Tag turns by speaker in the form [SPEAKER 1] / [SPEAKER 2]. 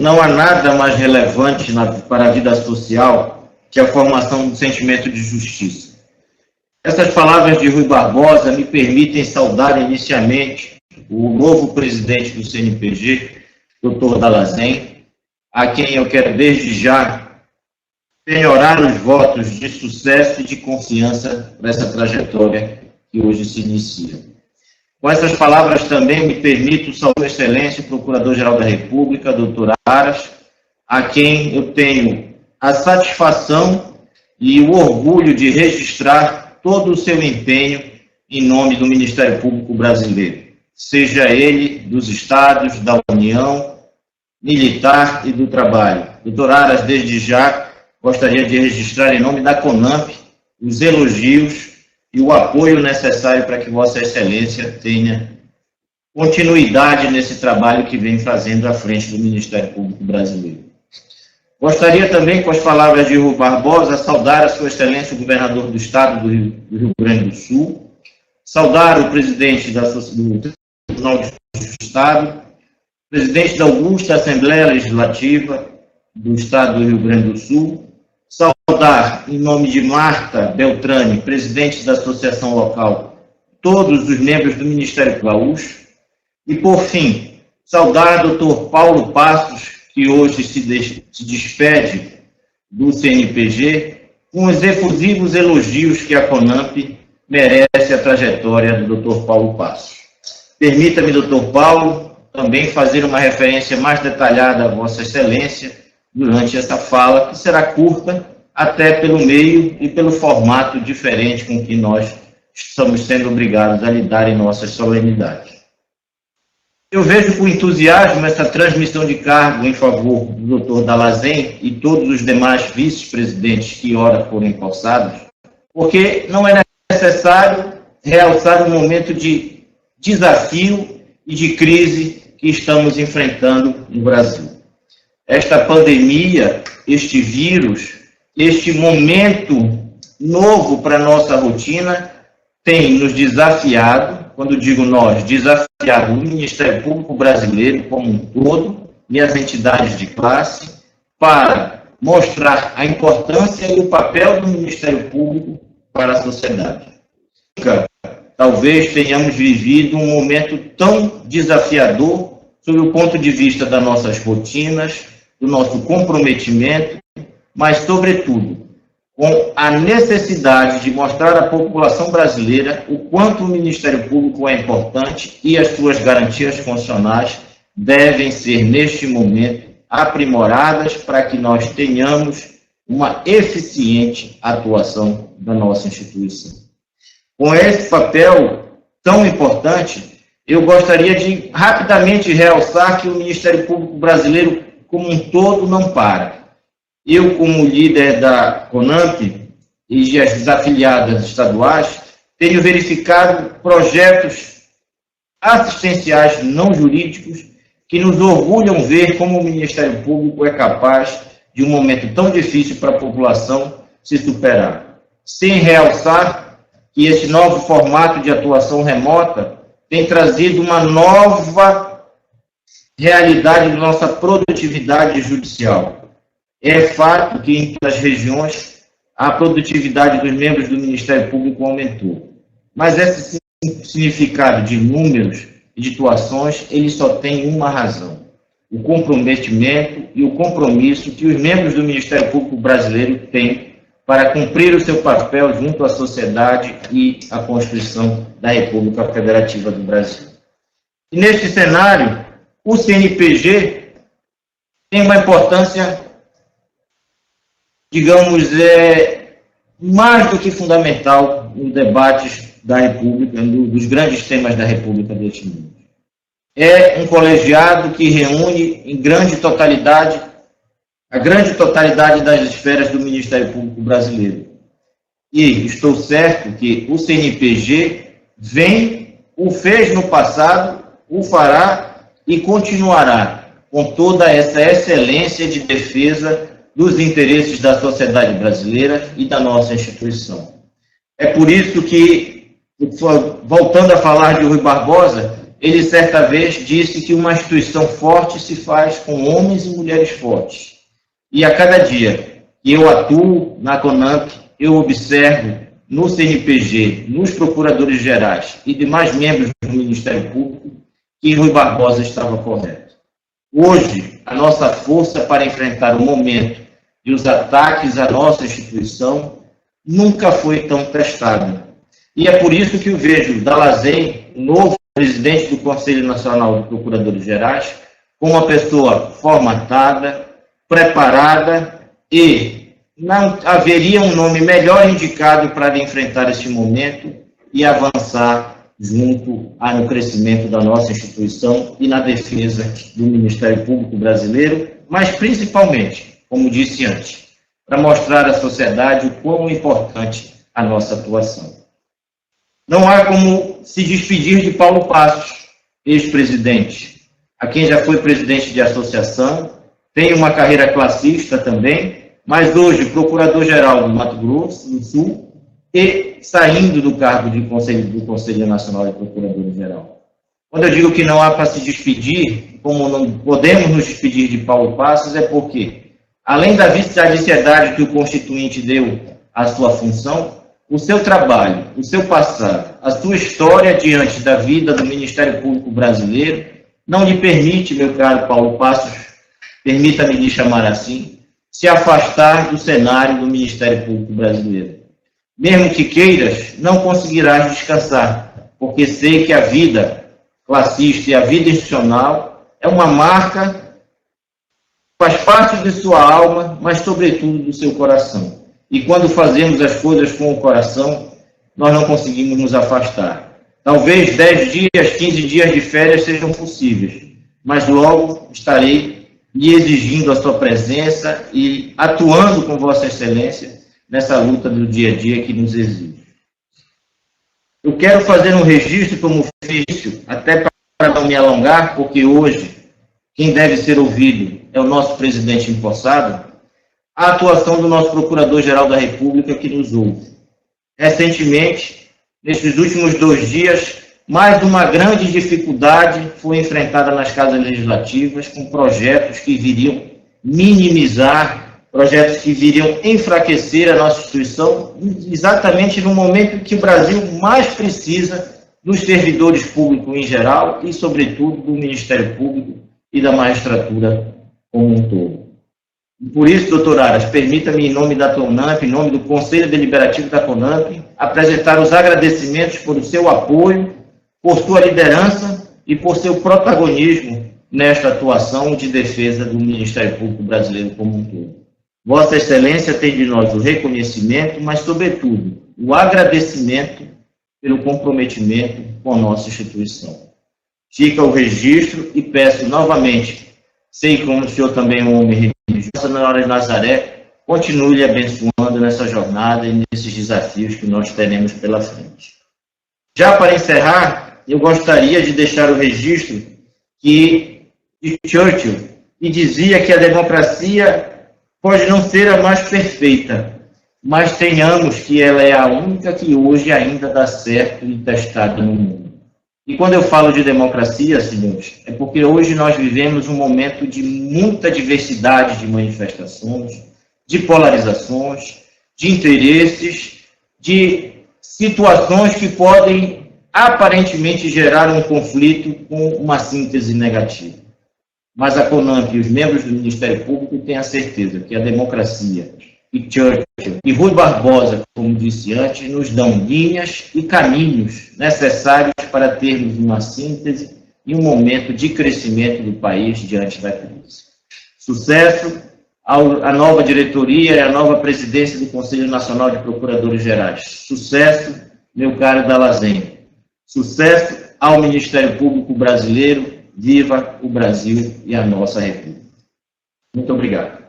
[SPEAKER 1] Não há nada mais relevante para a vida social que a formação do sentimento de justiça. Essas palavras de Rui Barbosa me permitem saudar inicialmente o novo presidente do CNPG, Dr. Dallazen, a quem eu quero desde já penhorar os votos de sucesso e de confiança para essa trajetória que hoje se inicia. Com essas palavras também me permito saudar a excelência o Procurador-Geral da República, Dr. Aras, a quem eu tenho a satisfação e o orgulho de registrar todo o seu empenho em nome do Ministério Público Brasileiro, seja ele dos Estados, da União, Militar e do Trabalho. Doutor Aras, desde já, gostaria de registrar em nome da CONAMP os elogios e o apoio necessário para que Vossa Excelência tenha continuidade nesse trabalho que vem fazendo à frente do Ministério Público Brasileiro. Gostaria também, com as palavras de Rui Barbosa, saudar a Sua Excelência o Governador do Estado do Rio Grande do Sul, saudar o presidente do Tribunal de Justiça do Estado, presidente da Augusta Assembleia Legislativa do Estado do Rio Grande do Sul, saudar, em nome de Marta Beltrame, presidente da Associação Local, todos os membros do Ministério Gaúcho, e, por fim, saudar o Dr. Paulo Passos, que hoje se despede do CNPG, com os efusivos elogios que a CONAMP merece a trajetória do Dr. Paulo Passos. Permita-me, Dr. Paulo, também fazer uma referência mais detalhada a Vossa Excelência durante essa fala, que será curta, até pelo meio e pelo formato diferente com que nós estamos sendo obrigados a lidar em nossas solenidades. Eu vejo com entusiasmo essa transmissão de cargo em favor do Dr. Dallazen e todos os demais vice-presidentes que ora foram empossados, porque não é necessário realçar um momento de desafio e de crise que estamos enfrentando no Brasil. Esta pandemia, este vírus, este momento novo para a nossa rotina tem nos desafiado. Quando digo nós, desafiado o Ministério Público Brasileiro como um todo e as entidades de classe para mostrar a importância e o papel do Ministério Público para a sociedade. Nunca, talvez, tenhamos vivido um momento tão desafiador sob o ponto de vista das nossas rotinas, do nosso comprometimento, mas, sobretudo, com a necessidade de mostrar à população brasileira o quanto o Ministério Público é importante e as suas garantias funcionais devem ser, neste momento, aprimoradas para que nós tenhamos uma eficiente atuação da nossa instituição. Com esse papel tão importante, eu gostaria de rapidamente realçar que o Ministério Público Brasileiro, como um todo, não para. Eu, como líder da CONAMP e das afiliadas estaduais, tenho verificado projetos assistenciais não jurídicos que nos orgulham ver como o Ministério Público é capaz de um momento tão difícil para a população se superar. Sem realçar que esse novo formato de atuação remota tem trazido uma nova realidade da nossa produtividade judicial. É fato que, em todas as regiões, a produtividade dos membros do Ministério Público aumentou. Mas esse significado de números e de atuações, ele só tem uma razão: o comprometimento e o compromisso que os membros do Ministério Público Brasileiro têm para cumprir o seu papel junto à sociedade e à Constituição da República Federativa do Brasil. E neste cenário, o CNPG tem uma importância, digamos, mais do que fundamental nos debates da República, dos grandes temas da República deste mundo. É um colegiado que reúne em grande totalidade, a grande totalidade das esferas do Ministério Público Brasileiro. E estou certo que o CNPG o fez no passado, o fará e continuará com toda essa excelência de defesa dos interesses da sociedade brasileira e da nossa instituição. É por isso que, voltando a falar de Rui Barbosa, ele certa vez disse que uma instituição forte se faz com homens e mulheres fortes. E a cada dia que eu atuo na CONAMP, eu observo no CNPG, nos procuradores gerais e demais membros do Ministério Público que Rui Barbosa estava correto. Hoje, a nossa força para enfrentar o momento e os ataques à nossa instituição nunca foi tão testada. E é por isso que eu vejo Dalazen, o novo presidente do Conselho Nacional de Procuradores Gerais, como uma pessoa formatada, preparada, e não haveria um nome melhor indicado para enfrentar este momento e avançar junto no crescimento da nossa instituição e na defesa do Ministério Público brasileiro, mas principalmente, como disse antes, para mostrar à sociedade o quão importante a nossa atuação. Não há como se despedir de Paulo Passos, ex-presidente, a quem já foi presidente de associação, tem uma carreira classista também, mas hoje procurador-geral do Mato Grosso do Sul e saindo do cargo do Conselho Nacional de Procuradores-Geral. Quando eu digo que não há para se despedir, como não podemos nos despedir de Paulo Passos, é porque, além da vitaliciedade que o Constituinte deu à sua função, o seu trabalho, o seu passado, a sua história diante da vida do Ministério Público brasileiro não lhe permite, meu caro Paulo Passos, permita-me lhe chamar assim, se afastar do cenário do Ministério Público brasileiro. Mesmo que queiras, não conseguirás descansar, porque sei que a vida classista e a vida institucional é uma marca, faz parte de sua alma, mas sobretudo do seu coração. E quando fazemos as coisas com o coração, nós não conseguimos nos afastar. Talvez 10 dias, 15 dias de férias sejam possíveis, mas logo estarei lhe exigindo a sua presença e atuando com Vossa Excelência nessa luta do dia a dia que nos exige. Eu quero fazer um registro como fiz, até para não me alongar, porque hoje quem deve ser ouvido é o nosso presidente empossado, a atuação do nosso Procurador-Geral da República que nos ouve. Recentemente, nesses últimos 2 dias, mais uma grande dificuldade foi enfrentada nas casas legislativas com projetos que viriam minimizar, projetos que viriam enfraquecer a nossa instituição, exatamente no momento que o Brasil mais precisa dos servidores públicos em geral e, sobretudo, do Ministério Público e da magistratura como um todo. E por isso, doutor Aras, permita-me, em nome da CONAMP, em nome do Conselho Deliberativo da CONAMP, apresentar os agradecimentos por o seu apoio, por sua liderança e por seu protagonismo nesta atuação de defesa do Ministério Público brasileiro como um todo. Vossa Excelência tem de nós o reconhecimento, mas, sobretudo, o agradecimento pelo comprometimento com a nossa instituição. Fica o registro e peço novamente, sei como o senhor também é um homem religioso, Nossa Senhora de Nazaré, continue lhe abençoando nessa jornada e nesses desafios que nós teremos pela frente. Já para encerrar, eu gostaria de deixar o registro de Churchill, que dizia que a democracia pode não ser a mais perfeita, mas tenhamos que ela é a única que hoje ainda dá certo e testada no mundo. E quando eu falo de democracia, senhores, é porque hoje nós vivemos um momento de muita diversidade de manifestações, de polarizações, de interesses, de situações que podem aparentemente gerar um conflito com uma síntese negativa. Mas a CONAMP e os membros do Ministério Público têm a certeza que a democracia e Churchill e Rui Barbosa, como disse antes, nos dão linhas e caminhos necessários para termos uma síntese e um momento de crescimento do país diante da crise. Sucesso à nova diretoria e à nova presidência do Conselho Nacional de Procuradores Gerais. Sucesso, meu caro Dalazen. Sucesso ao Ministério Público brasileiro. Viva o Brasil e a nossa República. Muito obrigado.